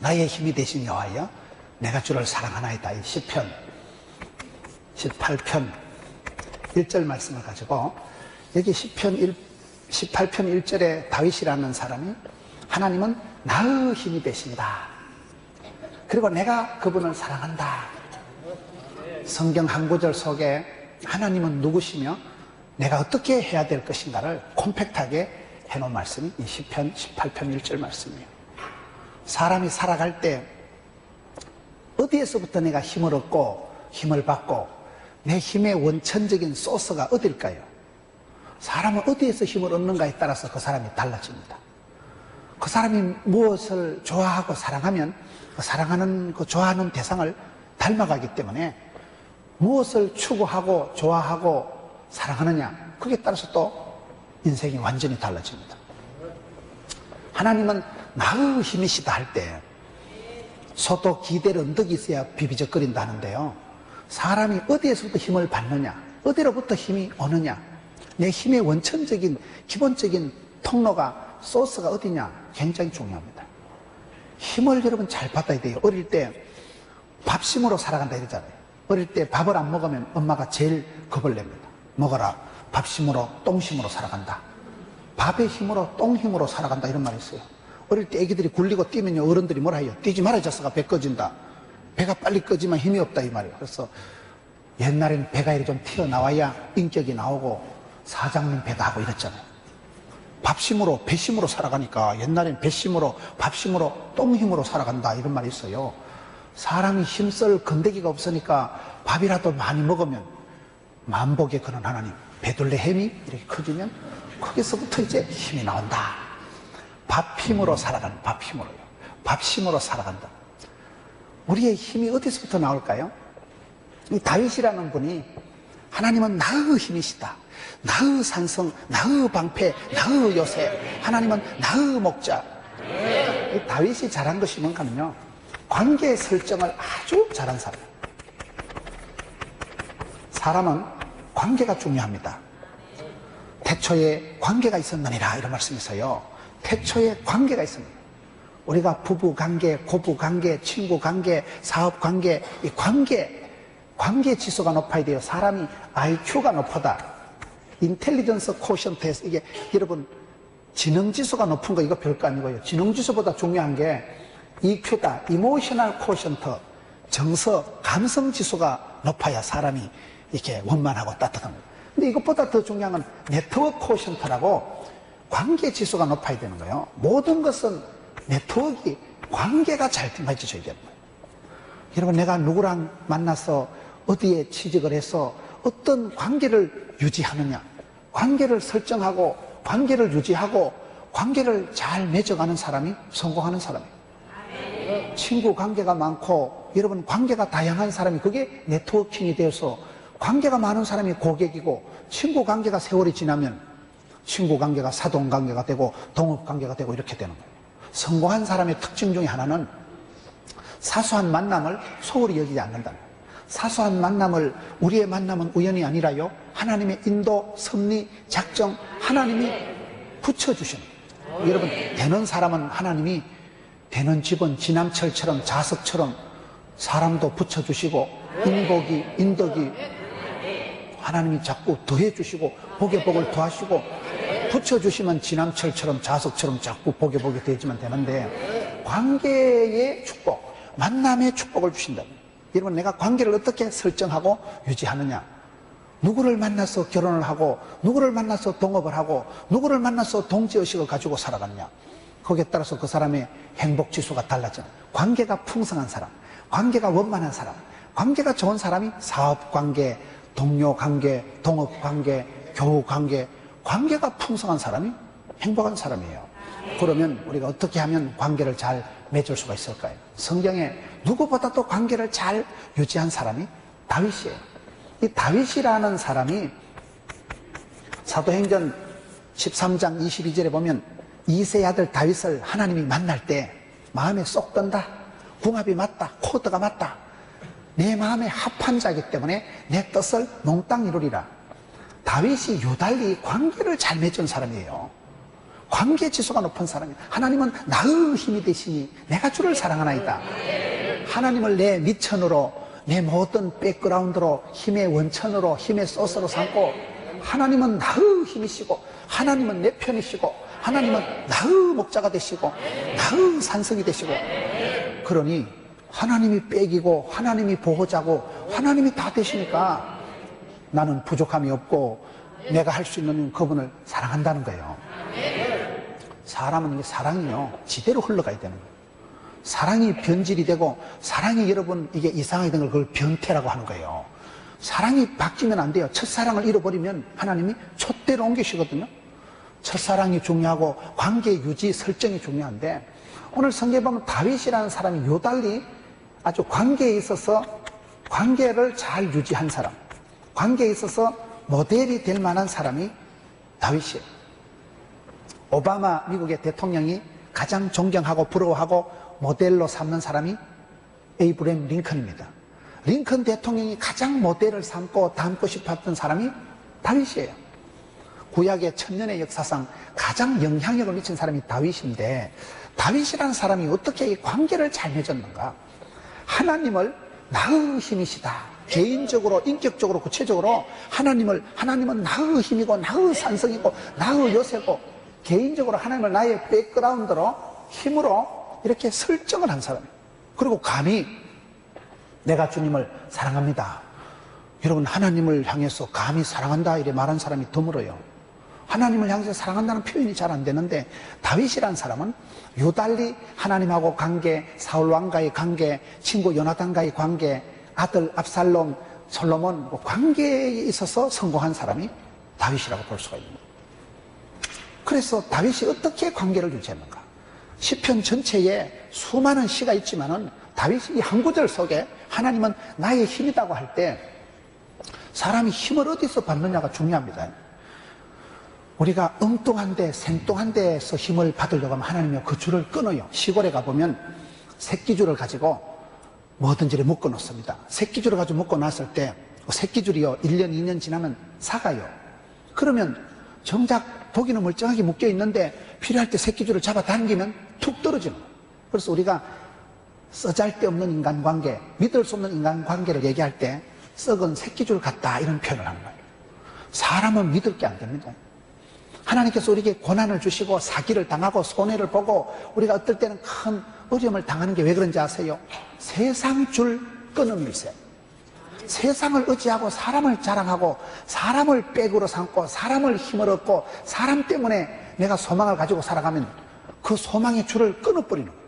나의 힘이 되신 여호와여 내가 주를 사랑하나이다. 이 시편 18편 1절 말씀을 가지고 여기 시편 18편 1절에 다윗이라는 사람이 하나님은 나의 힘이 되신다. 그리고 내가 그분을 사랑한다. 성경 한 구절 속에 하나님은 누구시며 내가 어떻게 해야 될 것인가를 콤팩트하게 해놓은 말씀이 이 시편 18편 1절 말씀이에요. 사람이 살아갈 때 어디에서부터 내가 힘을 얻고 힘을 받고 내 힘의 원천적인 소스가 어딜까요? 사람은 어디에서 힘을 얻는가에 따라서 그 사람이 달라집니다. 그 사람이 무엇을 좋아하고 사랑하면 그 사랑하는 그 좋아하는 대상을 닮아가기 때문에 무엇을 추구하고 좋아하고 사랑하느냐 그에 따라서 또 인생이 완전히 달라집니다. 하나님은 나의 힘이시다 할 때 소도 기댈 언덕이 있어야 비비적거린다 하는데요, 사람이 어디에서부터 힘을 받느냐, 어디로부터 힘이 오느냐, 내 힘의 원천적인 기본적인 통로가 소스가 어디냐 굉장히 중요합니다. 힘을 여러분 잘 받아야 돼요. 어릴 때 밥심으로 살아간다 이러잖아요. 어릴 때 밥을 안 먹으면 엄마가 제일 겁을 냅니다. 먹어라, 밥심으로 똥심으로 살아간다. 밥의 힘으로 똥힘으로 살아간다 이런 말이 있어요. 어릴 때 애기들이 굴리고 뛰면요 어른들이 뭐라 해요? 뛰지 마라 졌어가 배 꺼진다. 배가 빨리 꺼지면 힘이 없다 이 말이에요. 그래서 옛날에는 배가 이렇게 좀 튀어나와야 인격이 나오고 사장님 배가 하고 이랬잖아요. 밥심으로 배심으로 살아가니까 옛날엔 배심으로 밥심으로 똥힘으로 살아간다 이런 말이 있어요. 사람이 힘쓸 건더기가 없으니까 밥이라도 많이 먹으면 만복의 그런 하나님 배둘레 햄이 이렇게 커지면 거기서부터 이제 힘이 나온다. 밥힘으로 살아가는 밥힘으로요. 밥심으로 살아간다. 우리의 힘이 어디서부터 나올까요? 이 다윗이라는 분이 하나님은 나의 힘이시다. 나의 산성, 나의 방패, 나의 요새, 하나님은 나의 목자. 이 다윗이 잘한 것이 뭔가는요, 관계 설정을 아주 잘한 사람. 사람은 관계가 중요합니다. 태초에 관계가 있었느니라 이런 말씀이 있어요. 태초에 관계가 있습니다. 우리가 부부 관계, 고부 관계, 친구 관계, 사업 관계, 이 관계 지수가 높아야 돼요. 사람이 IQ가 높다. 인텔리전스 코션트에서 이게 여러분 지능 지수가 높은 거 이거 별거 아니고요. 지능 지수보다 중요한 게 EQ다. 이모셔널 코션트, 정서, 감성 지수가 높아야 사람이 이렇게 원만하고 따뜻한 거예요. 근데 이것보다 더 중요한 건 네트워크 코션트라고 관계 지수가 높아야 되는 거예요. 모든 것은 네트워크, 관계가 잘 맞춰져야 되는 거예요. 여러분, 내가 누구랑 만나서 어디에 취직을 해서 어떤 관계를 유지하느냐, 관계를 설정하고 관계를 유지하고 관계를 잘 맺어가는 사람이 성공하는 사람이에요. 친구 관계가 많고 여러분 관계가 다양한 사람이 그게 네트워킹이 되어서 관계가 많은 사람이 고객이고 친구 관계가 세월이 지나면 친구 관계가 사돈 관계가 되고 동업 관계가 되고 이렇게 되는 거예요. 성공한 사람의 특징 중에 하나는 사소한 만남을 소홀히 여기지 않는다. 사소한 만남을, 우리의 만남은 우연이 아니라요, 하나님의 인도, 섭리, 작정, 하나님이 붙여주시는 거예요. 여러분, 되는 사람은 하나님이, 되는 집은 지남철처럼 자석처럼 사람도 붙여주시고 인복이, 인덕이 하나님이 자꾸 더해주시고 복에 복을 더하시고 붙여주시면 지남철처럼 자석처럼 자꾸 복에 복이 더해지면 되는데, 관계의 축복, 만남의 축복을 주신다. 여러분, 내가 관계를 어떻게 설정하고 유지하느냐, 누구를 만나서 결혼을 하고 누구를 만나서 동업을 하고 누구를 만나서 동지의식을 가지고 살아갔냐, 거기에 따라서 그 사람의 행복지수가 달라져. 관계가 풍성한 사람, 관계가 원만한 사람, 관계가 좋은 사람이 사업관계, 동료관계, 동업관계, 교우관계, 관계가 풍성한 사람이 행복한 사람이에요. 그러면 우리가 어떻게 하면 관계를 잘 맺을 수가 있을까요? 성경에 누구보다도 관계를 잘 유지한 사람이 다윗이에요. 이 다윗이라는 사람이 사도행전 13장 22절에 보면 이새의 아들 다윗을 하나님이 만날 때 마음에 쏙 든다, 궁합이 맞다, 코드가 맞다, 내 마음에 합한 자이기 때문에 내 뜻을 몽땅 이루리라. 다윗이 유달리 관계를 잘 맺은 사람이에요. 관계 지수가 높은 사람이에요. 하나님은 나의 힘이 되시니 내가 주를 사랑하나이다. 하나님을 내 미천으로, 내 모든 백그라운드로, 힘의 원천으로, 힘의 소스로 삼고, 하나님은 나의 힘이시고, 하나님은 내 편이시고, 하나님은 나의 목자가 되시고, 나의 산성이 되시고, 그러니 하나님이 백이고 하나님이 보호자고 하나님이 다 되시니까 나는 부족함이 없고 내가 할 수 있는 그분을 사랑한다는 거예요. 사람은 이 사랑이요 지대로 흘러가야 되는 거예요. 사랑이 변질이 되고, 사랑이 여러분 이게 이상하게 된 걸 그걸 변태라고 하는 거예요. 사랑이 바뀌면 안 돼요. 첫사랑을 잃어버리면 하나님이 촛대로 옮기시거든요. 첫사랑이 중요하고 관계 유지 설정이 중요한데, 오늘 성경에 보면 다윗이라는 사람이 요달리 아주 관계에 있어서 관계를 잘 유지한 사람, 관계에 있어서 모델이 될 만한 사람이 다윗이에요. 오바마 미국의 대통령이 가장 존경하고 부러워하고 모델로 삼는 사람이 에이브러임 링컨입니다. 링컨 대통령이 가장 모델을 삼고 닮고 싶었던 사람이 다윗이에요. 구약의 천년의 역사상 가장 영향력을 미친 사람이 다윗인데, 다윗이라는 사람이 어떻게 이 관계를 잘 맺었는가? 하나님을 나의 힘이시다. 개인적으로, 인격적으로, 구체적으로 하나님은 나의 힘이고 나의 산성이고 나의 요새고, 개인적으로 하나님을 나의 백그라운드로, 힘으로 이렇게 설정을 한 사람이에요. 그리고 감히 내가 주님을 사랑합니다. 여러분, 하나님을 향해서 감히 사랑한다 이래 말한 사람이 드물어요. 하나님을 향해서 사랑한다는 표현이 잘 안 되는데, 다윗이라는 사람은 유달리 하나님하고 관계, 사울 왕과의 관계, 친구 요나단과의 관계, 아들 압살롬, 솔로몬 관계에 있어서 성공한 사람이 다윗이라고 볼 수가 있습니다. 그래서 다윗이 어떻게 관계를 유지했는가? 시편 전체에 수많은 시가 있지만은 다윗이 이 한 구절 속에 하나님은 나의 힘이라고 할 때 사람이 힘을 어디서 받느냐가 중요합니다. 우리가 엉뚱한데 생뚱한 데서 힘을 받으려고 하면 하나님이 그 줄을 끊어요. 시골에 가보면 새끼줄을 가지고 뭐든지를 묶어 놓습니다. 새끼줄을 가지고 묶어 놨을 때 새끼줄이요 1년 2년 지나면 삭아요. 그러면 정작 독이는 멀쩡하게 묶여 있는데 필요할 때 새끼줄을 잡아 당기면 툭 떨어지는 거예요. 그래서 우리가 쓰잘데없는 인간관계, 믿을 수 없는 인간관계를 얘기할 때 썩은 새끼줄 같다 이런 표현을 하는 거예요. 사람은 믿을 게 안 됩니다. 하나님께서 우리에게 고난을 주시고 사기를 당하고 손해를 보고 우리가 어떨 때는 큰 어려움을 당하는 게 왜 그런지 아세요? 세상 줄 끊은 일세. 세상을 의지하고 사람을 자랑하고 사람을 백으로 삼고 사람을 힘을 얻고 사람 때문에 내가 소망을 가지고 살아가면 그 소망의 줄을 끊어버리는 거예요.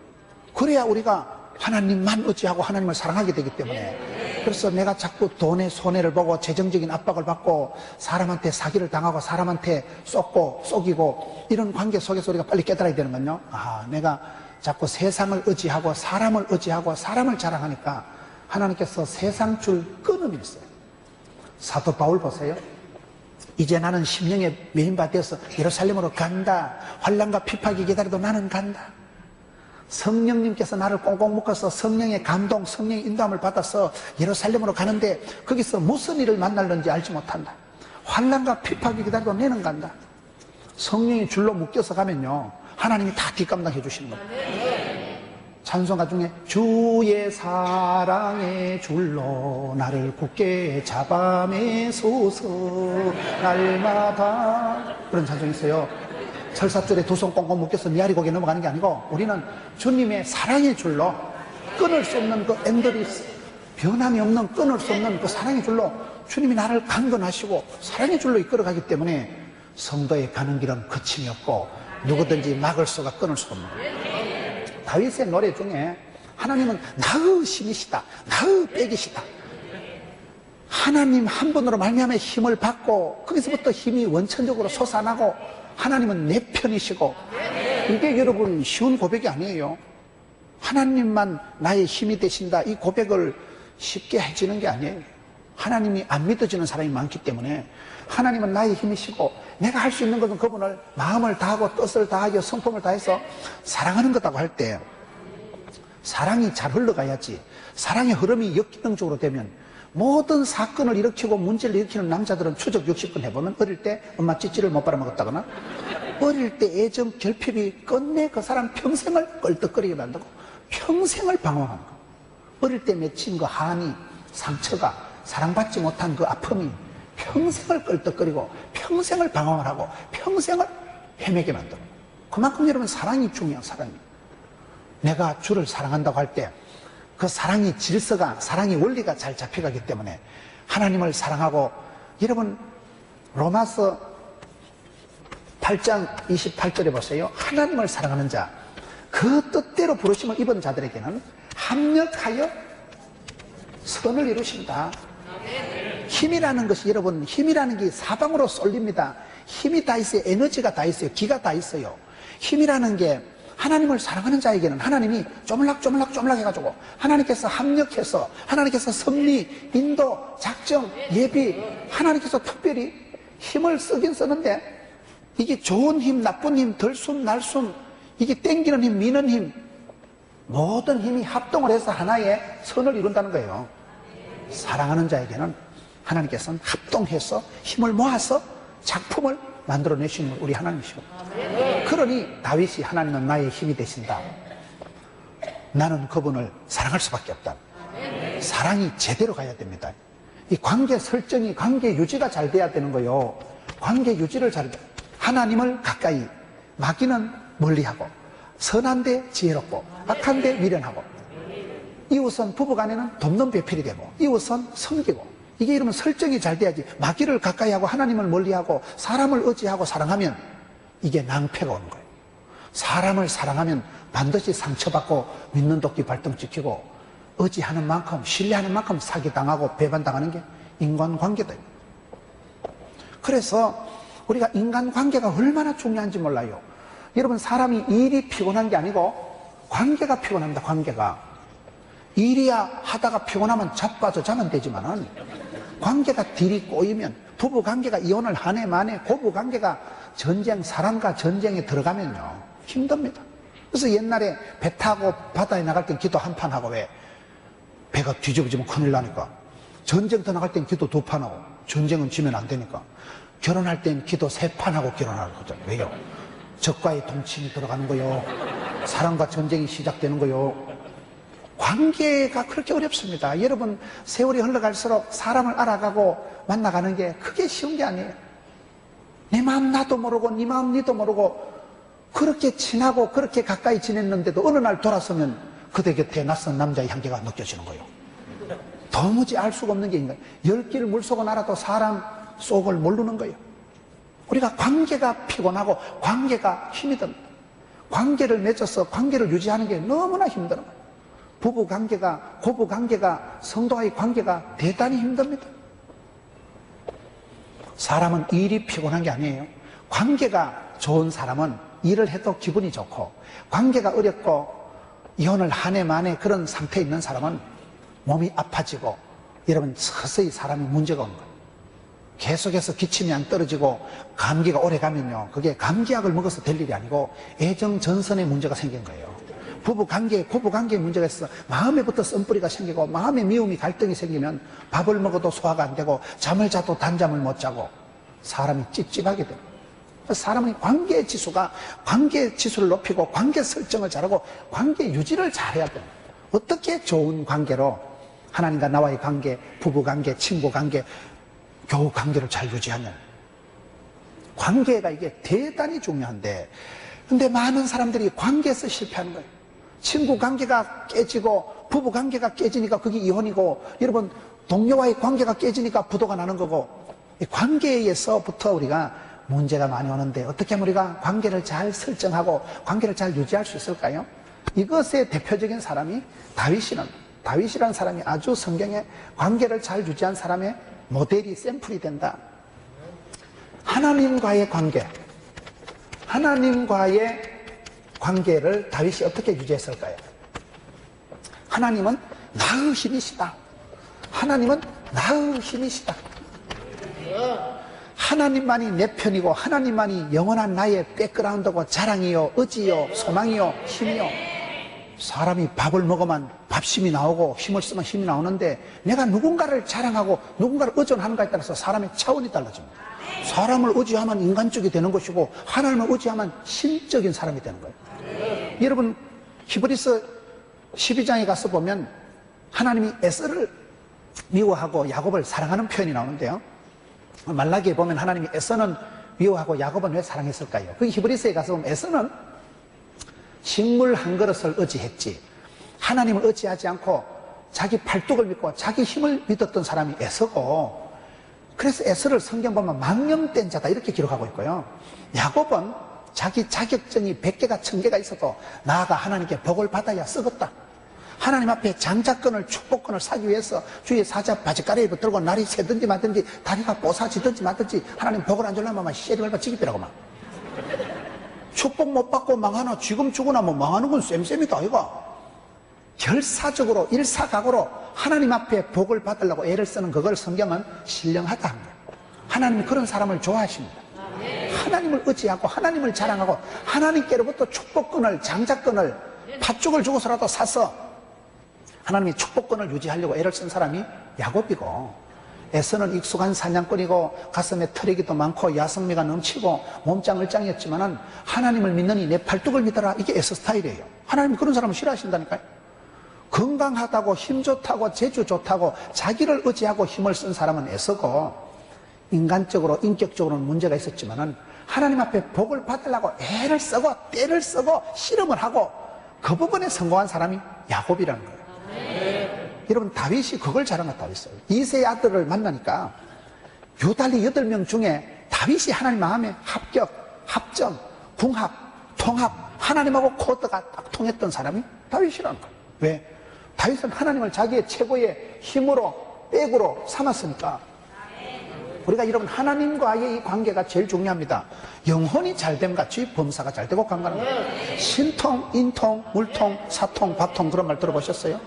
그래야 우리가 하나님만 의지하고 하나님을 사랑하게 되기 때문에. 그래서 내가 자꾸 돈의 손해를 보고 재정적인 압박을 받고 사람한테 사기를 당하고 사람한테 쏟고 속이고 이런 관계 속에서 우리가 빨리 깨달아야 되는 건요, 내가 자꾸 세상을 의지하고 사람을 의지하고 사람을 자랑하니까 하나님께서 세상 줄 끊음이었어요. 사도 바울 보세요. 이제 나는 심령의 메인바 되어서 예루살렘으로 간다. 환난과 핍박이 기다려도 나는 간다. 성령님께서 나를 꽁꽁 묶어서 성령의 감동, 성령의 인도함을 받아서 예루살렘으로 가는데 거기서 무슨 일을 만날는지 알지 못한다. 환난과 핍박이 기다려도 내는 간다. 성령이 줄로 묶여서 가면요, 하나님이 다 뒷감당해 주시는 겁니다. 찬송가 중에 주의 사랑의 줄로 나를 굳게 잡아매소서 날마다, 그런 찬송이 있어요. 철사줄에 두 손 꽁꽁 묶여서 미아리 고개 넘어가는 게 아니고 우리는 주님의 사랑의 줄로, 끊을 수 없는 그 엔더리스, 변함이 없는 끊을 수 없는 그 사랑의 줄로 주님이 나를 강건하시고 사랑의 줄로 이끌어가기 때문에 성도의 가는 길은 거침이 없고 누구든지 막을 수가 끊을 수가 없는 거예요. 다윗의 노래 중에 하나님은 나의 힘이시다, 나의 백이시다, 하나님 한 분으로 말미암아 힘을 받고 거기서부터 힘이 원천적으로 솟아나고 하나님은 내 편이시고, 이게 여러분 쉬운 고백이 아니에요. 하나님만 나의 힘이 되신다, 이 고백을 쉽게 해지는 게 아니에요. 하나님이 안 믿어지는 사람이 많기 때문에 하나님은 나의 힘이시고 내가 할 수 있는 것은 그분을 마음을 다하고 뜻을 다하고 성품을 다해서 사랑하는 거라고 할 때 사랑이 잘 흘러가야지. 사랑의 흐름이 역기능적으로 되면 모든 사건을 일으키고 문제를 일으키는 남자들은 추적 60번 해보면 어릴 때 엄마 찌찌를 못 빨아먹었다거나 어릴 때 애정 결핍이 끝내 그 사람 평생을 껄떡거리게 만들고 평생을 방황하는 거예요. 어릴 때 맺힌 그 한이, 상처가, 사랑받지 못한 그 아픔이 평생을 껄떡거리고 평생을 방황을 하고 평생을 헤매게 만들어요. 그만큼 여러분 사랑이 중요해요. 사랑이. 내가 주를 사랑한다고 할 때 그 사랑이 질서가, 사랑이 원리가 잘 잡혀가기 때문에 하나님을 사랑하고, 여러분 로마서 8장 28절에 보세요. 하나님을 사랑하는 자, 그 뜻대로 부르심을 입은 자들에게는 합력하여 선을 이루신다. 힘이라는 것이, 여러분, 힘이라는 게 사방으로 쏠립니다. 힘이 다 있어요. 에너지가 다 있어요. 기가 다 있어요. 힘이라는 게 하나님을 사랑하는 자에게는 하나님이 쪼물락 해가지고 하나님께서 합력해서, 하나님께서 섭리, 인도, 작정, 예비, 하나님께서 특별히 힘을 쓰긴 쓰는데, 이게 좋은 힘, 나쁜 힘, 덜숨, 날숨, 이게 땡기는 힘, 미는 힘, 모든 힘이 합동을 해서 하나의 선을 이룬다는 거예요. 사랑하는 자에게는 하나님께서는 합동해서 힘을 모아서 작품을 만들어내시는 우리 하나님이시고, 그러니 다윗이 하나님은 나의 힘이 되신다. 나는 그분을 사랑할 수밖에 없다. 사랑이 제대로 가야 됩니다. 이 관계 설정이, 관계 유지가 잘 돼야 되는 거예요. 관계 유지를 잘, 하나님을 가까이, 마귀는 멀리하고, 선한데 지혜롭고 악한데 미련하고, 이웃은 부부간에는 돕는 배필이 되고, 이웃은 섬기고, 이게 이러면 설정이 잘 돼야지. 마귀를 가까이 하고 하나님을 멀리하고 사람을 의지하고 사랑하면 이게 낭패가 오는 거예요. 사람을 사랑하면 반드시 상처받고 믿는 도끼 발등 찍히고, 의지하는 만큼, 신뢰하는 만큼 사기당하고 배반당하는 게 인간관계다. 그래서 우리가 인간관계가 얼마나 중요한지 몰라요. 여러분, 사람이 일이 피곤한 게 아니고 관계가 피곤합니다. 관계가. 일이야 하다가 피곤하면 자빠져 자면 되지만은, 관계가 딜이 꼬이면, 부부관계가 이혼을 한 해 만에 고부관계가 전쟁, 사랑과 전쟁에 들어가면요 힘듭니다. 그래서 옛날에 배 타고 바다에 나갈 땐 기도 한 판 하고, 왜? 배가 뒤집어지면 큰일 나니까. 전쟁터 나갈 땐 기도 2판 하고, 전쟁은 지면 안 되니까. 결혼할 땐 기도 3판 하고 결혼하는 거죠. 왜요? 적과의 동침이 들어가는 거요, 사랑과 전쟁이 시작되는 거요. 관계가 그렇게 어렵습니다. 여러분, 세월이 흘러갈수록 사람을 알아가고 만나가는 게 그게 쉬운 게 아니에요. 내 마음 나도 모르고 네 마음 니도 모르고 그렇게 친하고 그렇게 가까이 지냈는데도 어느 날 돌아서면 그대 곁에 낯선 남자의 향기가 느껴지는 거예요. 도무지 알 수가 없는 게 인간. 10길 물속은 알아도 사람 속을 모르는 거예요. 우리가 관계가 피곤하고 관계가 힘이 듭니다. 관계를 맺어서 관계를 유지하는 게 너무나 힘든 거예요. 부부관계가, 고부관계가, 성도와의 관계가 대단히 힘듭니다. 사람은 일이 피곤한 게 아니에요. 관계가 좋은 사람은 일을 해도 기분이 좋고, 관계가 어렵고 이혼을 한 해 만에 그런 상태에 있는 사람은 몸이 아파지고, 여러분, 서서히 사람이 문제가 오는 거예요. 계속해서 기침이 안 떨어지고 감기가 오래 가면요, 그게 감기약을 먹어서 될 일이 아니고 애정 전선에 문제가 생긴 거예요. 부부관계, 고부관계에 문제가 있어 마음에부터 썬뿌리가 생기고, 마음에 미움이, 갈등이 생기면 밥을 먹어도 소화가 안 되고 잠을 자도 단잠을 못 자고 사람이 찝찝하게 됩니다. 사람의 관계 지수가, 관계 지수를 높이고 관계 설정을 잘하고 관계 유지를 잘해야 돼요. 어떻게 좋은 관계로 하나님과 나와의 관계, 부부관계, 친구관계, 교우관계를 잘 유지하면, 관계가 이게 대단히 중요한데, 근데 많은 사람들이 관계에서 실패하는 거예요. 친구 관계가 깨지고 부부 관계가 깨지니까 그게 이혼이고, 여러분, 동료와의 관계가 깨지니까 부도가 나는 거고, 이 관계에서부터 우리가 문제가 많이 오는데, 어떻게 하면 우리가 관계를 잘 설정하고 관계를 잘 유지할 수 있을까요? 이것의 대표적인 사람이 다윗이라는 사람이 아주 성경에 관계를 잘 유지한 사람의 모델이, 샘플이 된다. 하나님과의 관계, 하나님과의 관계를 다윗이 어떻게 유지했을까요? 하나님은 나의 힘이시다. 하나님은 나의 힘이시다. 하나님만이 내 편이고 하나님만이 영원한 나의 백그라운드고 자랑이요, 의지요, 소망이요, 힘이요. 사람이 밥을 먹으면 밥심이 나오고 힘을 쓰면 힘이 나오는데 내가 누군가를 자랑하고 누군가를 의존하는가에 따라서 사람의 차원이 달라집니다. 사람을 의지하면 인간적이 되는 것이고 하나님을 의지하면 신적인 사람이 되는 거예요. 여러분 히브리서 12장에 가서 보면 하나님이 에서를 미워하고 야곱을 사랑하는 표현이 나오는데요. 말라기에 보면 하나님이 에서는 미워하고 야곱은 왜 사랑했을까요? 그 히브리서에 가서 보면 에서는 식물 한 그릇을 의지했지 하나님을 의지하지 않고 자기 팔뚝을 믿고 자기 힘을 믿었던 사람이 에서고, 그래서 에서를 성경 보면 망령된 자다 이렇게 기록하고 있고요. 야곱은 자기 자격증이 100개가 1000개가 있어도 나아가 하나님께 복을 받아야 쓰겠다. 하나님 앞에 장자권을 축복권을 사기 위해서 주위에 사자 바지가리를 붙들고 날이 새든지 말든지 다리가 뽀사지든지 말든지 하나님 복을 안 주려면 씨리 밟아 지기더라고 막. 축복 못 받고 망하나 지금 죽으나 뭐 망하는 건 쌤쌤이다 이거. 결사적으로 일사각오로 하나님 앞에 복을 받으려고 애를 쓰는 그걸 성경은 신령하다 합니다. 하나님은 그런 사람을 좋아하십니다. 하나님을 의지하고 하나님을 자랑하고 하나님께로부터 축복권을 장자권을 팥죽을 주고서라도 사서 하나님의 축복권을 유지하려고 애를 쓴 사람이 야곱이고, 에서는 익숙한 사냥꾼이고 가슴에 트레기도 많고 야성미가 넘치고 몸짱 을짱이었지만은 하나님을 믿느니 내 팔뚝을 믿어라, 이게 에서 스타일이에요. 하나님이 그런 사람을 싫어하신다니까요. 건강하다고 힘 좋다고 재주 좋다고 자기를 의지하고 힘을 쓴 사람은 에서고, 인간적으로 인격적으로는 문제가 있었지만은 하나님 앞에 복을 받으려고 애를 쓰고 때를 쓰고 실험을 하고 그 부분에 성공한 사람이 야곱이라는 거예요. 여러분 다윗이 그걸 자랑한 다윗이에요. 이세의 아들을 만나니까 유달리 8명 중에 다윗이 하나님 마음에 합격, 합점, 궁합, 통합, 하나님하고 코드가 딱 통했던 사람이 다윗이라는 거예요. 왜? 다윗은 하나님을 자기의 최고의 힘으로 백으로 삼았으니까. 우리가 여러분 하나님과의 이 관계가 제일 중요합니다. 영혼이 잘됨 같이 범사가 잘 되고 간다는 거예요. 신통, 인통, 물통, 사통, 밥통 그런 말 들어보셨어요?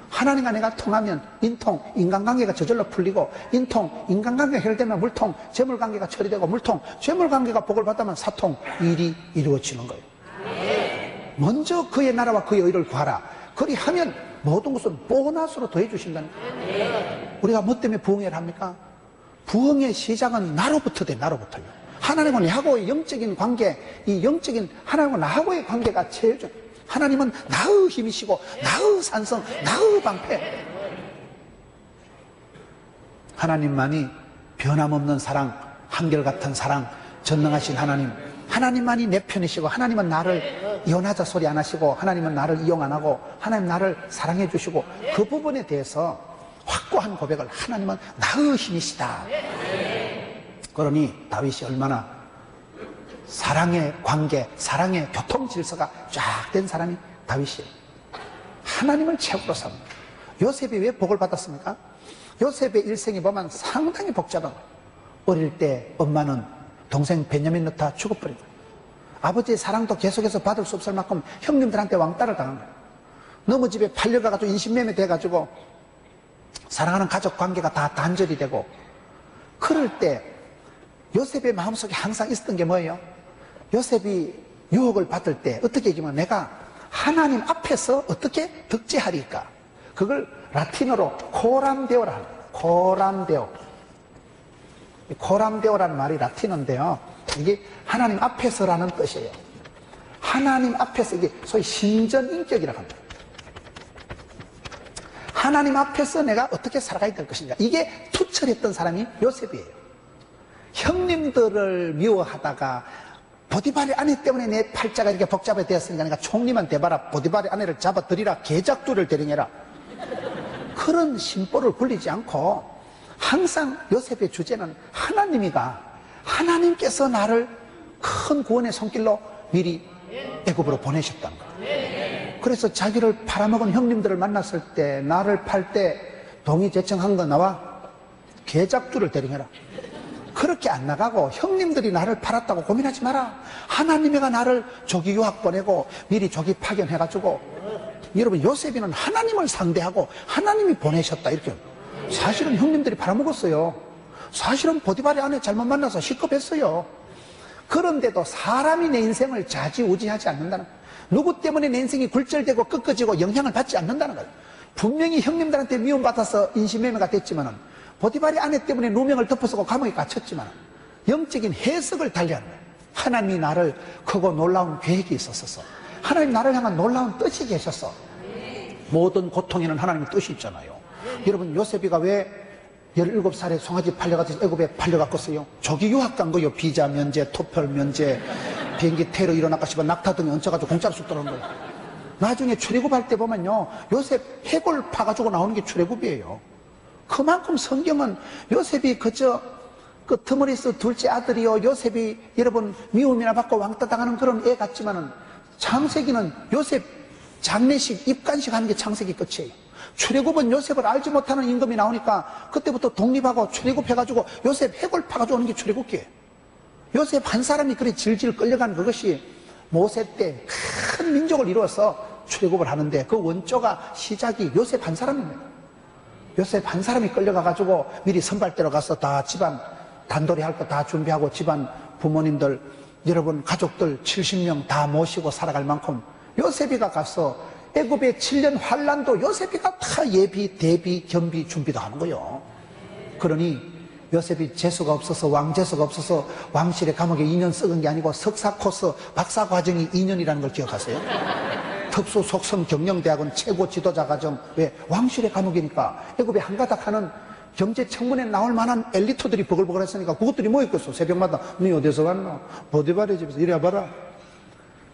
하나님과 내가 통하면 인통, 인간관계가 저절로 풀리고, 인통, 인간관계가 해결되면 물통, 재물관계가 처리되고, 물통, 재물관계가 복을 받으면 사통, 일이 이루어지는 거예요. 먼저 그의 나라와 그의 의를 구하라. 그리하면 모든 것은 보너스로 더해 주신다는 거예요. 우리가 뭐 때문에 부흥회를 합니까? 부흥의 시작은 나로부터 돼, 나로부터요. 하나님과 나하고의 영적인 관계, 이 영적인 하나님과 나하고의 관계가 제일 중요해요. 하나님은 나의 힘이시고 나의 산성, 나의 방패. 하나님만이 변함없는 사랑, 한결같은 사랑, 전능하신 하나님, 하나님만이 내 편이시고 하나님은 나를 이혼하자 소리 안 하시고 하나님은 나를 이용 안 하고 하나님 나를 사랑해 주시고, 그 부분에 대해서 확고한 고백을, 하나님은 나의 힘이시다. 그러니 다윗이 얼마나 사랑의 관계, 사랑의 교통 질서가 쫙 된 사람이 다윗이에요. 하나님을 최고로 삼는. 요셉이 왜 복을 받았습니까? 요셉의 일생이 보면 상당히 복잡한 거예요. 어릴 때 엄마는 동생 베냐민 넣다 죽어버린 거예요. 아버지의 사랑도 계속해서 받을 수 없을 만큼 형님들한테 왕따를 당한 거예요. 너무 집에 팔려가지고 인신매매 돼가지고 사랑하는 가족 관계가 다 단절이 되고, 그럴 때 요셉의 마음속에 항상 있었던 게 뭐예요? 요셉이 유혹을 받을 때 어떻게 얘기하면 내가 하나님 앞에서 어떻게 득제하리까? 그걸 라틴어로 코람데오라 합니다. 코람데오. 코람데오라는 말이 라틴어인데요, 이게 하나님 앞에서라는 뜻이에요. 하나님 앞에서, 이게 소위 신전인격이라고 합니다. 하나님 앞에서 내가 어떻게 살아가야 될 것인가, 이게 투철했던 사람이 요셉이에요. 형님들을 미워하다가 보디발의 아내 때문에 내 팔자가 이렇게 복잡하게 되었으니까 내가 총리만 대봐라, 보디발의 아내를 잡아들이라, 개작두를 대령해라, 그런 심보를 굴리지 않고 항상 요셉의 주제는 하나님이가, 하나님께서 나를 큰 구원의 손길로 미리 애굽으로 보내셨다는 거예요. 그래서 자기를 팔아먹은 형님들을 만났을 때, 나를 팔 때 동의 제청한 거 나와 개작두를 대령해라. 그렇게 안 나가고 형님들이 나를 팔았다고 고민하지 마라. 하나님이가 나를 조기 유학 보내고 미리 조기 파견해가지고, 여러분 요셉이는 하나님을 상대하고 하나님이 보내셨다 이렇게. 사실은 형님들이 팔아먹었어요. 사실은 보디발의 아내 잘못 만나서 시급했어요. 그런데도 사람이 내 인생을 좌지우지하지 않는다는 거예요. 누구 때문에 내 인생이 굴절되고 꺾어지고 영향을 받지 않는다는 거예요. 분명히 형님들한테 미움받아서 인신매매가 됐지만은 보디발의 아내 때문에 누명을 덮어쓰고 감옥에 갇혔지만 영적인 해석을 달리하는 거예요. 하나님이 나를 크고 놀라운 계획이 있었어. 하나님 나를 향한 놀라운 뜻이 계셨어. 모든 고통에는 하나님의 뜻이 있잖아요. 여러분, 요셉이가 왜 17살에 송아지 팔려가서 애굽에 팔려갔겠어요? 조기 유학 간 거요. 비자 면제, 토플 면제, 비행기 테러 일어날까 싶어 낙타등에 얹혀가지고 공짜로 쑥 들어온 거예요. 나중에 출애굽할 때 보면요, 요셉 해골 파가지고 나오는 게 출애굽이에요. 그만큼 성경은 요셉이 그저 그 드머리스 둘째 아들이요, 요셉이 여러분 미움이나 받고 왕따 당하는 그런 애 같지만은 창세기는 요셉 장례식, 입간식 하는 게 창세기 끝이에요. 출애굽은 요셉을 알지 못하는 임금이 나오니까 그때부터 독립하고 출애굽해가지고 요셉 해골 파가지고 오는 게 출애굽기예요. 요셉 한 사람이 그래 질질 끌려간 그것이 모세 때 큰 민족을 이루어서 출애굽을 하는데 그 원조가 시작이 요셉 한 사람입니다. 요셉 한 사람이 끌려가가지고 미리 선발대로 가서 다 집안 단돌이 할 거 다 준비하고 집안 부모님들 여러분 가족들 70명 다 모시고 살아갈 만큼 요셉이가 가서 애굽의 7년 환란도 요셉이가 다 예비 대비 겸비 준비도 하는 거예요. 그러니 요셉이 재수가 없어서 왕재수가 없어서 왕실의 감옥에 2년 썩은 게 아니고 석사 코스 박사 과정이 2년이라는 걸 기억하세요? 특수 속성 경영대학원 최고 지도자 과정. 왜? 왕실의 감옥이니까 애굽에 한가닥 하는 경제 청문회 나올 만한 엘리트들이 버글버글 했으니까 그것들이 뭐 있겠어? 새벽마다 너 어디서 왔노? 보디발의 집에서 이리 와봐라.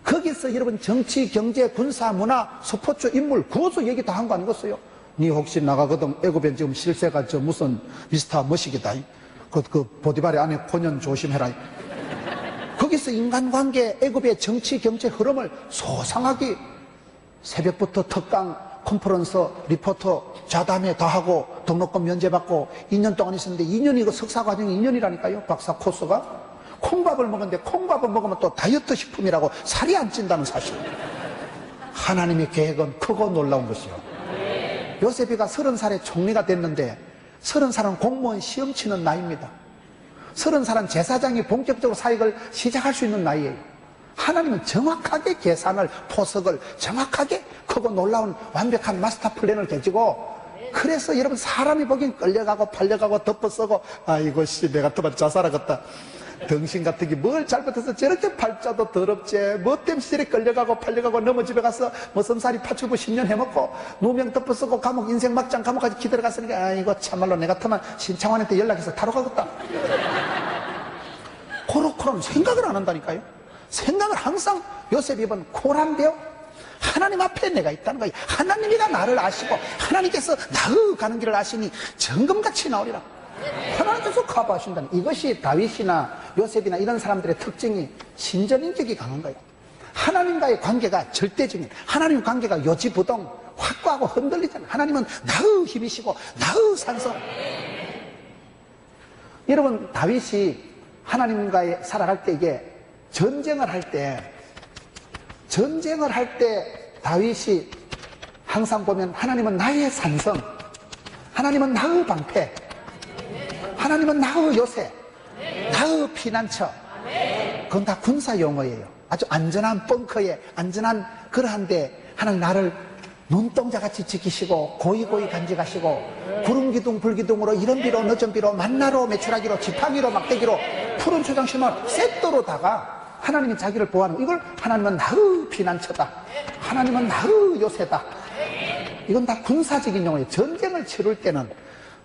거기서 여러분 정치, 경제, 군사, 문화, 스포츠, 인물 그것도 얘기 다 한 거 아니겠어요? 니 혹시 나가거든 애굽엔 지금 실세가 저 무슨 미스터 머시기다. 그 보디발의 안에 본연 조심해라. 거기서 인간관계, 애굽의 정치, 경제 흐름을 소상하게 새벽부터 특강, 컨퍼런스, 리포터, 좌담회 다 하고 등록금 면제받고 2년 동안 있었는데 2년이 그 석사 과정이 2년이라니까요. 박사 코스가. 콩밥을 먹었는데 콩밥을 먹으면 또 다이어트 식품이라고 살이 안 찐다는 사실. 하나님의 계획은 크고 놀라운 것이요. 요셉이가 30살에 총리가 됐는데 30살은 공무원 시험 치는 나이입니다. 30살은 제사장이 본격적으로 사역을 시작할 수 있는 나이예요. 하나님은 정확하게 계산을, 포석을 정확하게 크고 놀라운 완벽한 마스터 플랜을 가지고 그래서 여러분 사람이 보기엔 끌려가고 팔려가고 덮어쓰고 아이고 씨 내가 더만 자살하겠다. 등신 같은 게 뭘 잘못해서 저렇게 팔자도 더럽지. 뭐 때문에 저렇게 끌려가고 팔려가고 넘어 집에 가서 뭐 섬살이 파출부 10년 해먹고 누명 덮어쓰고 감옥 인생 막장 감옥까지 기들어갔으니까 아이고 참말로 내 같으면 신창환한테 연락해서 타러 가겠다. 그렇게는 생각을 안 한다니까요. 생각을 항상 요셉이 입은 코란데요. 하나님 앞에 내가 있다는 거예요. 하나님이가 나를 아시고 하나님께서 나의 가는 길을 아시니 정금같이 나오리라. 하나님께서 커버하신다는 이것이 다윗이나 요셉이나 이런 사람들의 특징이 신전인격이 강한 거예요. 하나님과의 관계가 절대적인, 하나님 관계가 요지부동 확고하고 흔들리잖아요. 하나님은 나의 힘이시고 나의 산성. 여러분 다윗이 하나님과의 살아갈 때 이게 전쟁을 할 때 다윗이 항상 보면 하나님은 나의 산성, 하나님은 나의 방패, 하나님은 나의 요새, 나의 피난처. 그건 다 군사 용어예요. 아주 안전한 벙커에 안전한 그러한데 하나님 나를 눈동자같이 지키시고 고이고이 간직하시고 구름기둥 불기둥으로 이른비로 늦은비로 만나로 메추라기로 지팡이로 막대기로 푸른 초장 심어 세트로다가 하나님이 자기를 보호하는 이걸 하나님은 나의 피난처다. 하나님은 나의 요새다. 이건 다 군사적인 용어예요. 전쟁을 치룰 때는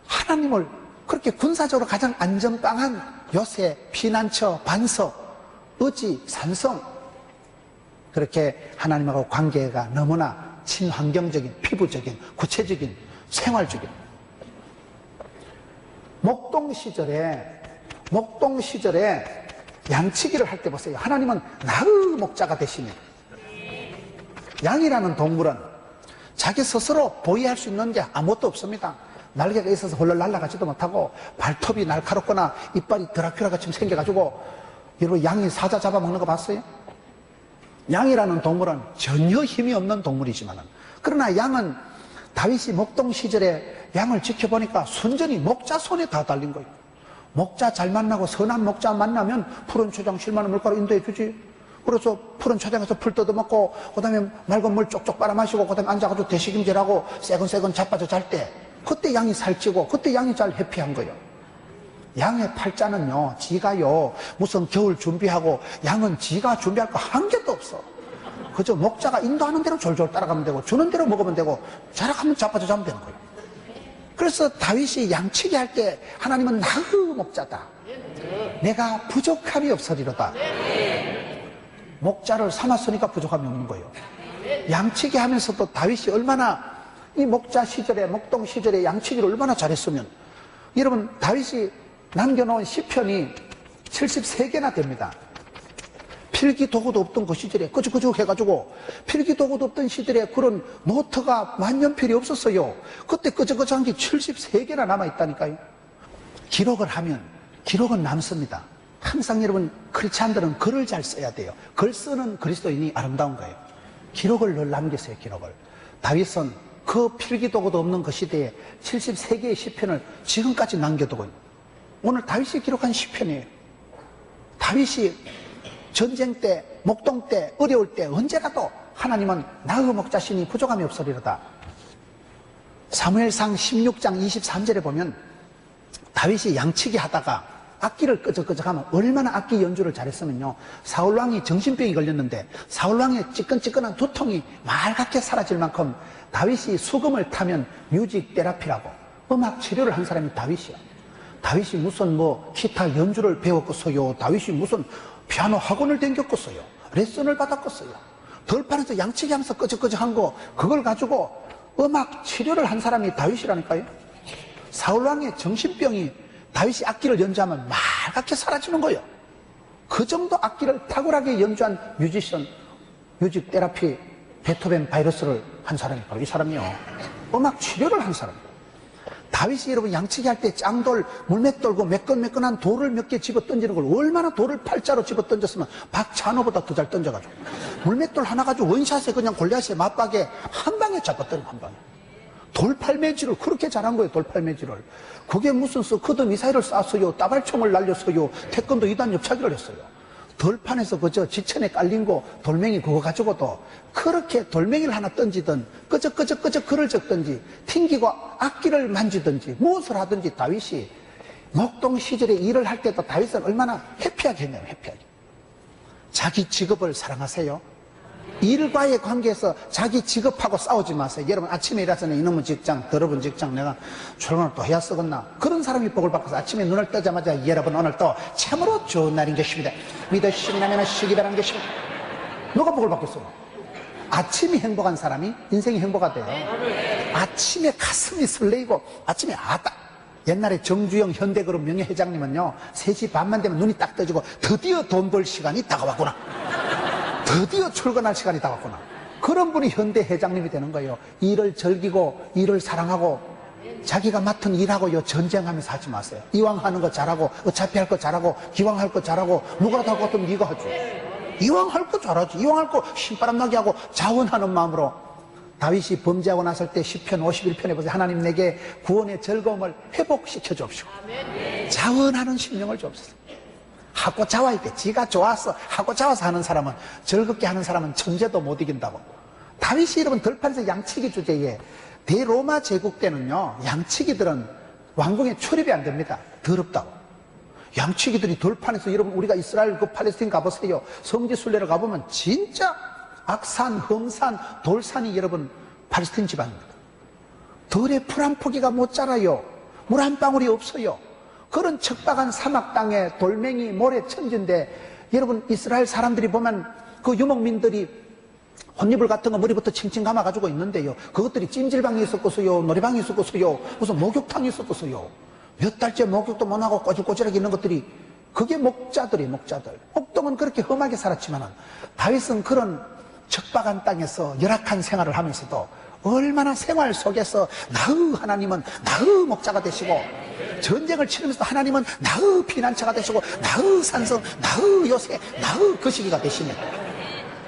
하나님을 그렇게 군사적으로 가장 안전빵한 요새, 피난처, 반석, 의지, 산성 그렇게 하나님하고 관계가 너무나 친환경적인, 피부적인, 구체적인, 생활적인 목동 시절에 양치기를 할 때 보세요. 하나님은 나의 목자가 되시니 양이라는 동물은 자기 스스로 보위할 수 있는 게 아무것도 없습니다. 날개가 있어서 홀로 날아가지도 못하고 발톱이 날카롭거나 이빨이 드라큘라같이 생겨가지고 여러분 양이 사자 잡아먹는 거 봤어요? 양이라는 동물은 전혀 힘이 없는 동물이지만 그러나 양은 다윗이 목동 시절에 양을 지켜보니까 순전히 목자 손에 다 달린 거예요. 목자 잘 만나고 선한 목자 만나면 푸른 초장 실만한 물가로 인도해 주지. 그래서 푸른 초장에서 풀 뜯어먹고, 그 다음에 맑은 물 쪽쪽 빨아 마시고, 그 다음에 앉아가지고 대시김질하고, 새근새근 자빠져 잘 때, 그때 양이 살찌고, 그때 양이 잘 해피한 거예요. 양의 팔자는요, 지가요, 무슨 겨울 준비하고, 양은 지가 준비할 거 한 개도 없어. 그저 목자가 인도하는 대로 졸졸 따라가면 되고, 주는 대로 먹으면 되고, 자락하면 자빠져 자면 되는 거예요. 그래서 다윗이 양치기 할 때, 하나님은 나의 목자다. 내가 부족함이 없으리로다. 목자를 삼았으니까 부족함이 없는 거예요. 양치기 하면서도 다윗이 얼마나 이 목자 시절에, 목동 시절에 양치기를 얼마나 잘했으면, 여러분, 다윗이 남겨놓은 시편이 73개나 됩니다. 필기도구도 없던 그 시절에 끄적끄적 해가지고, 필기도구도 없던 시절에 그런 노트가 만년필이 없었어요. 그때 끄적끄적한 게 73개나 남아있다니까요. 기록을 하면 기록은 남습니다. 항상 여러분, 크리스찬들은 글을 잘 써야 돼요. 글 쓰는 그리스도인이 아름다운 거예요. 기록을 늘 남기세요. 기록을. 다윗은 그 필기도구도 없는 그 시대에 73개의 시편을 지금까지 남겨두고 있는, 오늘 다윗이 기록한 시편이에요. 다윗이 전쟁 때, 목동 때, 어려울 때 언제라도 하나님은 나의 목자시니 부족함이 없으리로다. 사무엘상 16장 23절에 보면 다윗이 양치기 하다가 악기를 끄적끄적하면, 얼마나 악기 연주를 잘했으면요, 사울왕이 정신병이 걸렸는데 사울왕의 찌끈찌끈한 두통이 맑게 사라질 만큼 다윗이 수금을 타면 뮤직 테라피라고 음악 치료를 한 사람이 다윗이야. 다윗이 무슨 기타 연주를 배웠겠어요? 다윗이 무슨 피아노 학원을 다녔겠어요? 레슨을 받았겠어요? 들판에서 양치기 하면서 끄적끄적한 거, 그걸 가지고 음악 치료를 한 사람이 다윗이라니까요. 사울왕의 정신병이 다윗이 악기를 연주하면 맑게 사라지는 거예요. 그 정도 악기를 탁월하게 연주한 뮤지션, 뮤직 테라피, 베토벤 바이러스를 한 사람이 바로 이 사람이요. 음악 치료를 한 사람이에요. 다윗이 여러분 양치기 할 때 짱돌, 물맷돌고 매끈매끈한 돌을 몇 개 집어 던지는 걸, 얼마나 돌을 팔자로 집어 던졌으면 박찬호보다 더 잘 던져가지고, 물맷돌 하나 가지고 원샷에 그냥 골리앗에 맞박에 한 방에 잡았더니 한 방에. 돌팔매질을 그렇게 잘한 거예요. 돌팔매질을. 그게 무슨 스커드 미사일을 쐈어요, 따발총을 날렸어요, 태권도 2단 옆차기를 했어요. 들판에서 그저 지천에 깔린 거 돌멩이 그거 가지고도 그렇게 돌멩이를 하나 던지든 끄적끄적 글을 적든지 튕기고 악기를 만지든지 무엇을 하든지, 다윗이 목동 시절에 일을 할 때도 다윗은 얼마나 해피하게 했냐면, 해피하게. 자기 직업을 사랑하세요. 일과의 관계에서 자기 직업하고 싸우지 마세요. 여러분, 아침에 일어나서 이놈의 직장, 더러운 직장 내가 출근을 또 해야 쓰겠나, 그런 사람이 복을 받고서 아침에 눈을 뜨자마자 여러분 오늘 또 참으로 좋은 날인 것입니다, 믿으시기 나면 쉬기 바라는 것입니다. 누가 복을 받겠어? 아침이 행복한 사람이 인생이 행복하 돼요. 아침에 가슴이 설레이고, 아침에 아따, 옛날에 정주영 현대그룹 명예회장님은요, 3시 반만 되면 눈이 딱 떠지고, 드디어 돈 벌 시간이 다가왔구나, 드디어 출근할 시간이 다가왔구나. 그런 분이 현대 회장님이 되는 거예요. 일을 즐기고 일을 사랑하고, 자기가 맡은 일하고요 전쟁하면서 하지 마세요. 이왕 하는 거 잘하고, 어차피 할 거 잘하고, 기왕 할 거 잘하고, 누구라도 할 것 같으면 네가 하죠. 이왕 할 거 잘하지. 이왕 할 거 신바람 나게 하고 자원하는 마음으로. 다윗이 범죄하고 났을 때 시편 51편에 보세요. 하나님 내게 구원의 즐거움을 회복시켜 주옵시고 자원하는 심령을 주옵소서. 하고 자와야 돼. 지가 좋아서 하고 자와서 하는 사람은, 즐겁게 하는 사람은 천재도 못 이긴다고. 다윗이 여러분 들판에서 양치기 주제에, 대로마 제국 때는요 양치기들은 왕궁에 출입이 안 됩니다. 더럽다고. 양치기들이 들판에서, 여러분 우리가 이스라엘 그 팔레스틴 가보세요. 성지 순례를 가보면 진짜 악산, 험산, 돌산이 여러분 팔레스틴 지방입니다. 들에 풀 한 포기가 못 자라요. 물 한 방울이 없어요. 그런 척박한 사막 땅에 돌멩이, 모래, 천지인데, 여러분 이스라엘 사람들이 보면 그 유목민들이 혼이불 같은 거 머리부터 칭칭 감아가지고 있는데요, 그것들이 찜질방이 있었겠어요, 노래방이 있었겠어요, 무슨 목욕탕이 있었겠어요. 몇 달째 목욕도 못하고 꼬질꼬질하게 있는 것들이, 그게 목자들이, 목자들. 목동은 그렇게 험하게 살았지만 다윗은 그런 척박한 땅에서 열악한 생활을 하면서도 얼마나 생활 속에서 나의 하나님은 나의 목자가 되시고, 전쟁을 치르면서 하나님은 나의 피난처가 되시고, 나의 산성, 나의 요새, 나의 거시기가 되시네.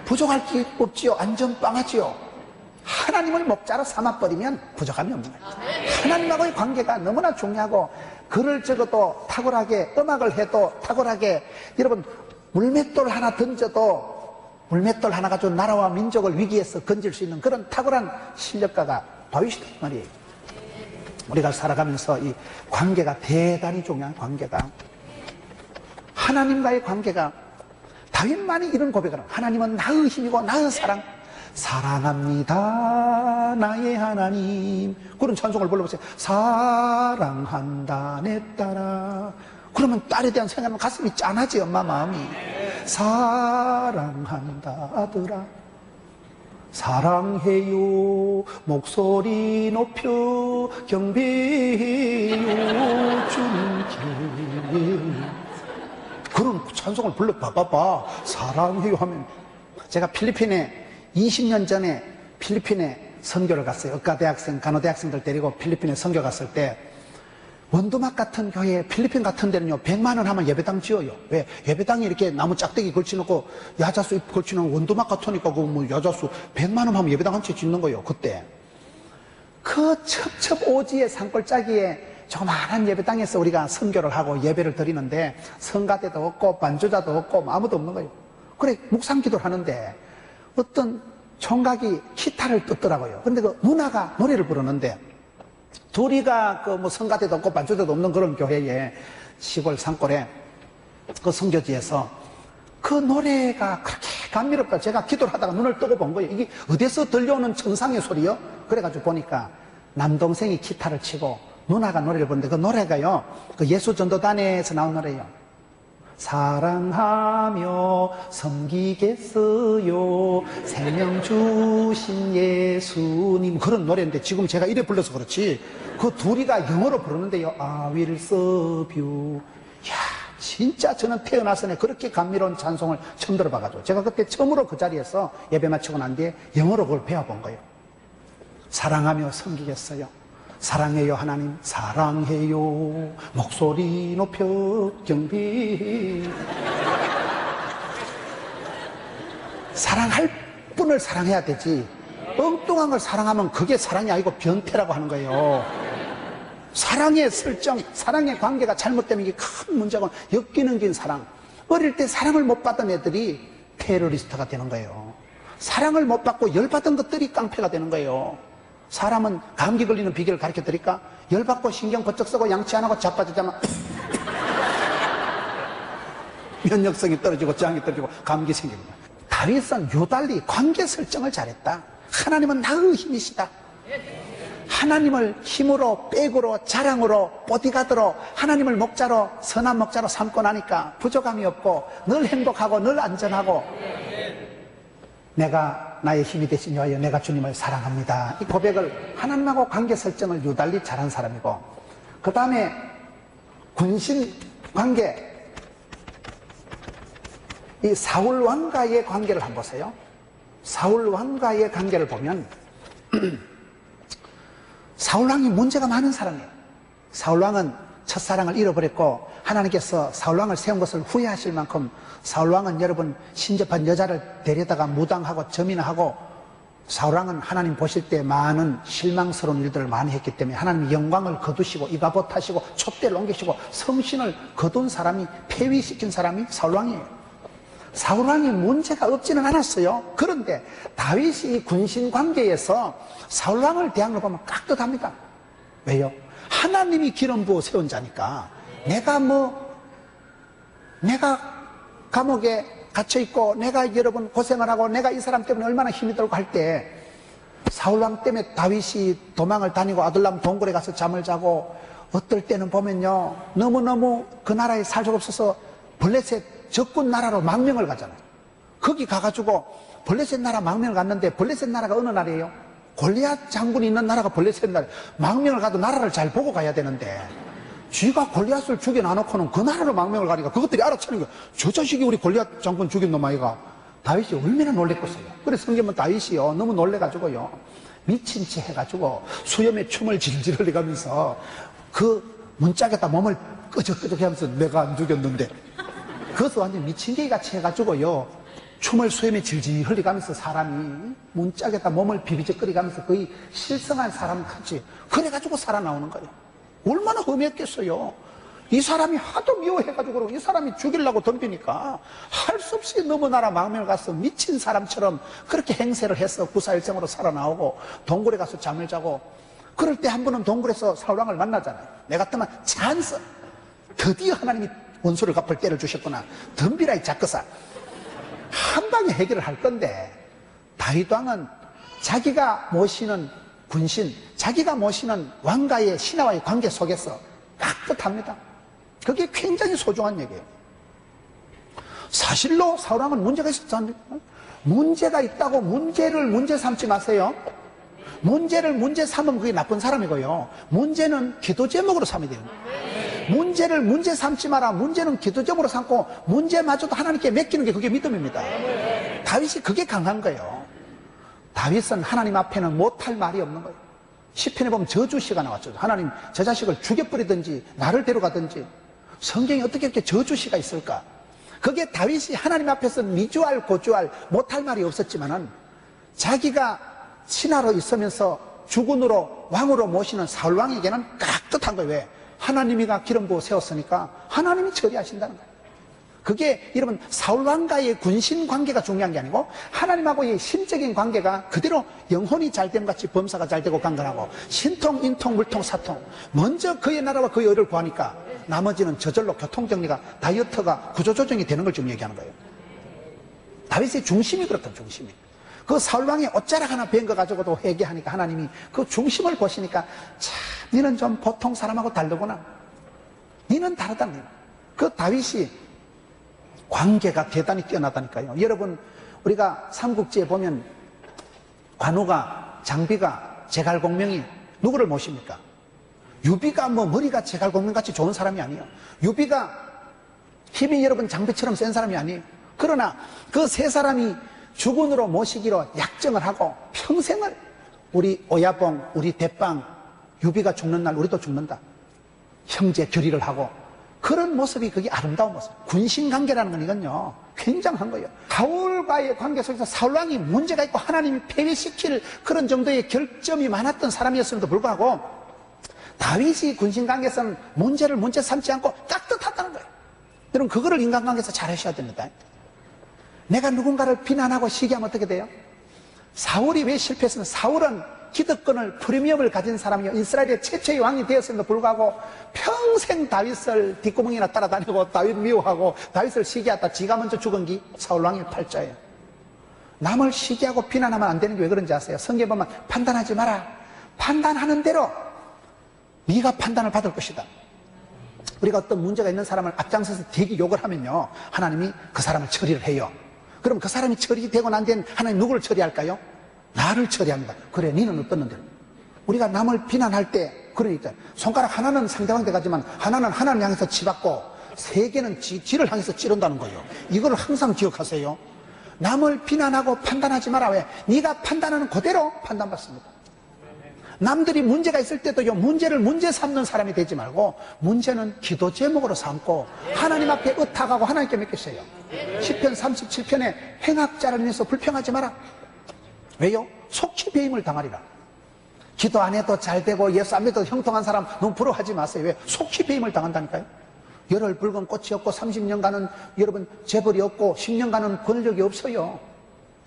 부족할 게 없지요. 안전빵하지요. 하나님을 목자로 삼아버리면 부족함이 없는 거예요. 하나님하고의 관계가 너무나 중요하고, 글을 적어도 탁월하게, 음악을 해도 탁월하게, 여러분 물맷돌 하나 던져도 물맷돌 하나 가지고 나라와 민족을 위기에서 건질 수 있는 그런 탁월한 실력가가 다윗이다 말이에요. 우리가 살아가면서 이 관계가 대단히 중요한 관계가, 하나님과의 관계가, 다윗만이 이런 고백을 합니다. 하나님은 나의 힘이고 나의 사랑, 사랑합니다 나의 하나님. 그런 찬송을 불러보세요. 사랑한다 내 딸아. 그러면 딸에 대한 생각하면 가슴이 짠하지, 엄마 마음이. 사랑한다 아들아, 사랑해요 목소리 높여 경배해요 주님께. 그런 찬송을 불러봐봐. 사랑해요 하면. 제가 필리핀에 20년 전에 필리핀에 선교를 갔어요. 의과대학생, 간호대학생들 데리고 필리핀에 선교 갔을 때, 원두막 같은 교회, 필리핀 같은 데는요 100만 원 하면 예배당 지어요. 왜? 예배당에 이렇게 나무 짝대기 걸쳐놓고 야자수 잎 걸쳐놓은 원두막 같으니까 그 뭐 야자수 100만 원 하면 예배당 한 채 짓는 거예요. 그때 그 첩첩 오지의 산골짜기에 조그마한 예배당에서 우리가 선교를 하고 예배를 드리는데, 성가대도 없고 반주자도 없고 아무도 없는 거예요. 그래 묵상 기도를 하는데 어떤 총각이 기타를 뜯더라고요. 근데 그 누나가 노래를 부르는데, 둘이가 그 뭐 성가대도 없고 반주자도 없는 그런 교회에, 시골 산골에 그 선교지에서 그 노래가 그렇게 감미롭다. 제가 기도를 하다가 눈을 뜨고 본 거예요. 이게 어디서 들려오는 천상의 소리요? 그래가지고 보니까 남동생이 기타를 치고 누나가 노래를 부르는데, 그 노래가요 그 예수전도단에서 나온 노래예요. 사랑하며 섬기겠어요 생명 주신 예수님. 그런 노래인데 지금 제가 이래 불러서 그렇지, 그 둘이가 영어로 부르는데요. I will serve you. 야, 진짜 저는 태어나서 그렇게 감미로운 찬송을 처음 들어봐가지고, 제가 그때 처음으로 그 자리에서 예배 마치고 난 뒤에 영어로 그걸 배워본 거예요. 사랑하며 섬기겠어요, 사랑해요 하나님, 사랑해요 목소리 높여 경배. 사랑할 분을 사랑해야 되지, 엉뚱한 걸 사랑하면 그게 사랑이 아니고 변태라고 하는 거예요. 사랑의 설정, 사랑의 관계가 잘못되면 이게 큰 문제고, 엮이는 긴 사랑. 어릴 때 사랑을 못 받은 애들이 테러리스트가 되는 거예요. 사랑을 못 받고 열받은 것들이 깡패가 되는 거예요. 사람은 감기 걸리는 비결을 가르쳐 드릴까? 열받고 신경 번쩍 쓰고 양치 안 하고 자빠지자면 면역성이 떨어지고 저항이 떨어지고 감기 생깁니다. 다윗은 유달리 관계 설정을 잘했다. 하나님은 나의 힘이시다. 하나님을 힘으로, 백으로, 자랑으로, 보디가드로, 하나님을 목자로, 선한 목자로 삼고 나니까 부족함이 없고 늘 행복하고 늘 안전하고, 내가 나의 힘이 되신 여호와여 내가 주님을 사랑합니다. 이 고백을, 하나님하고 관계 설정을 유달리 잘한 사람이고, 그 다음에 군신 관계, 이 사울 왕과의 관계를 한번 보세요. 사울 왕과의 관계를 보면 사울 왕이 문제가 많은 사람이에요. 사울 왕은 첫사랑을 잃어버렸고 하나님께서 사울 왕을 세운 것을 후회하실 만큼, 사울 왕은 여러분 신접한 여자를 데려다가 무당하고 점인하고, 사울 왕은 하나님 보실 때 많은 실망스러운 일들을 많이 했기 때문에 하나님 영광을 거두시고 이가봇하시고 촛대를 옮기시고 성신을 거둔 사람이, 폐위시킨 사람이 사울 왕이에요. 사울 왕이 문제가 없지는 않았어요. 그런데 다윗이 이 군신 관계에서 사울 왕을 대한 걸 보면 깍듯합니다. 왜요? 하나님이 기름 부어 세운 자니까. 내가 감옥에 갇혀있고 내가 여러분 고생을 하고 내가 이 사람 때문에 얼마나 힘이 들고 할 때, 사울왕 때문에 다윗이 도망을 다니고 아둘람 동굴에 가서 잠을 자고, 어떨 때는 보면요 너무너무 그 나라에 살 수가 없어서 블레셋 적군 나라로 망명을 가잖아요. 거기 가가지고 블레셋 나라 망명을 갔는데, 블레셋 나라가 어느 나라예요? 골리앗 장군이 있는 나라가 블레셋 나라. 망명을 가도 나라를 잘 보고 가야 되는데, 쥐가 골리앗을 죽여놔놓고는 그 나라로 망명을 가니까 그것들이 알아채는 거야. 저 자식이 우리 골리앗 장군 죽인 놈 아이가. 다윗이 얼마나 놀랬겠어요. 그래서 성경은 다윗이요 너무 놀래가지고요 미친 채 해가지고 수염에 춤을 질질 흘려가면서 그 문짝에다 몸을 끄적끄적 하면서 내가 안 죽였는데, 그것도 완전 미친 개이 같이 해가지고요 춤을 수염에 질질 흘려가면서 사람이 문짝에다 몸을 비비적거리가면서 거의 실성한 사람 같이 그래가지고 살아나오는 거예요. 얼마나 험했겠어요. 이 사람이 하도 미워해가지고 이 사람이 죽이려고 덤비니까 할 수 없이 너무나라 망명을 가서 미친 사람처럼 그렇게 행세를 해서 구사일생으로 살아나오고 동굴에 가서 잠을 자고, 그럴 때 한 번은 동굴에서 사울왕을 만나잖아요. 내 같으면 찬스, 드디어 하나님이 원수를 갚을 때를 주셨구나, 덤비라 이 작거사, 한 방에 해결을 할 건데, 다윗 왕은 자기가 모시는 군신, 자기가 모시는 왕가의 신하와의 관계 속에서 깍듯합니다. 그게 굉장히 소중한 얘기예요. 사실로 사울왕은 문제가 있었지 않습니까? 문제가 있다고 문제를 문제 삼지 마세요. 문제를 문제 삼으면 그게 나쁜 사람이고요, 문제는 기도 제목으로 삼아야 돼요. 문제를 문제 삼지 마라. 문제는 기도 제목으로 삼고 문제마저도 하나님께 맡기는 게 그게 믿음입니다. 다윗이 그게 강한 거예요. 다윗은 하나님 앞에는 못할 말이 없는 거예요. 시편에 보면 저주시가 나왔죠. 하나님 저 자식을 죽여버리든지 나를 데려가든지. 성경에 어떻게 이렇게 저주시가 있을까? 그게 다윗이 하나님 앞에서 미주알 고주알 못할 말이 없었지만은, 자기가 신하로 있으면서 주군으로 왕으로 모시는 사울왕에게는 깍듯한 거예요. 왜? 하나님이가 기름 부어 세웠으니까 하나님이 처리하신다는 거예요. 그게 여러분 사울왕과의 군신 관계가 중요한 게 아니고 하나님하고의 심적인 관계가 그대로 영혼이 잘됨 같이 범사가 잘되고 강건하고, 신통 인통 물통 사통, 먼저 그의 나라와 그의 의를 구하니까 나머지는 저절로 교통정리가, 다이어트가, 구조조정이 되는 걸 좀 얘기하는 거예요. 다윗의 중심이 그렇다. 중심이 그 사울왕의 옷자락 하나 벤 거 가지고도 회개하니까 하나님이 그 중심을 보시니까, 참 니는 좀 보통 사람하고 다르구나, 니는 다르다. 그 다윗이 관계가 대단히 뛰어나다니까요. 여러분, 우리가 삼국지에 보면 관우가, 장비가, 제갈공명이 누구를 모십니까? 유비가 뭐 머리가 제갈공명같이 좋은 사람이 아니에요. 유비가 힘이 여러분 장비처럼 센 사람이 아니에요. 그러나 그 세 사람이 주군으로 모시기로 약정을 하고 평생을, 우리 오야봉, 우리 대빵, 유비가 죽는 날 우리도 죽는다, 형제 결의를 하고, 그런 모습이 그게 아름다운 모습. 군신관계라는 건 이건요 굉장한 거예요. 사울과의 관계 속에서 사울왕이 문제가 있고 하나님이 폐위시킬 그런 정도의 결점이 많았던 사람이었음에도 불구하고, 다윗이 군신관계에서는 문제를 문제 삼지 않고 깍듯하다는 거예요. 여러분, 그거를 인간관계에서 잘 하셔야 됩니다. 내가 누군가를 비난하고 시기하면 어떻게 돼요? 사울이 왜 실패했으면, 사울은 기득권을, 프리미엄을 가진 사람이요, 이스라엘의 최초의 왕이 되었음에도 불구하고 평생 다윗을 뒷구멍이나 따라다니고 다윗 미워하고 다윗을 시기하다 지가 먼저 죽은 게 사울왕의 팔자예요. 남을 시기하고 비난하면 안 되는 게 왜 그런지 아세요? 성경에 보면 판단하지 마라, 판단하는 대로 네가 판단을 받을 것이다. 우리가 어떤 문제가 있는 사람을 앞장서서 되게 욕을 하면요, 하나님이 그 사람을 처리를 해요. 그럼 그 사람이 처리되고 난 뒤엔 하나님 누구를 처리할까요? 나를 처리합니다. 그래, 니는 어떻는데? 우리가 남을 비난할 때, 그러니까 손가락 하나는 상대방한테 가지만 하나는 하나님 향해서 치받고 세 개는 지를 향해서 찌른다는 거예요. 이걸 항상 기억하세요. 남을 비난하고 판단하지 마라. 왜? 네가 판단하는 그대로 판단받습니다. 남들이 문제가 있을 때도요, 문제를 문제 삼는 사람이 되지 말고 문제는 기도 제목으로 삼고 하나님 앞에 의탁하고 하나님께 맡기세요. 시편 37편에 행악자를 인해서 불평하지 마라. 왜요? 속히 배임을 당하리라. 기도 안 해도 잘 되고 예수 안 믿어도 형통한 사람 너무 부러워하지 마세요. 왜? 속히 배임을 당한다니까요. 열흘 붉은 꽃이 없고 30년간은 여러분 재벌이 없고 10년간은 권력이 없어요.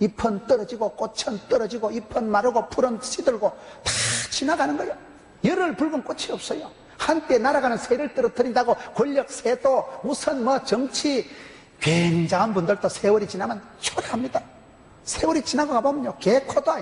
잎은 떨어지고 꽃은 떨어지고 잎은 마르고 풀은 시들고 다 지나가는 거예요. 열흘 붉은 꽃이 없어요. 한때 날아가는 새를 떨어뜨린다고 권력, 세도, 무슨 뭐 정치, 굉장한 분들도 세월이 지나면 초라합니다. 세월이 지나고 가보면요, 개코도 아닙니다.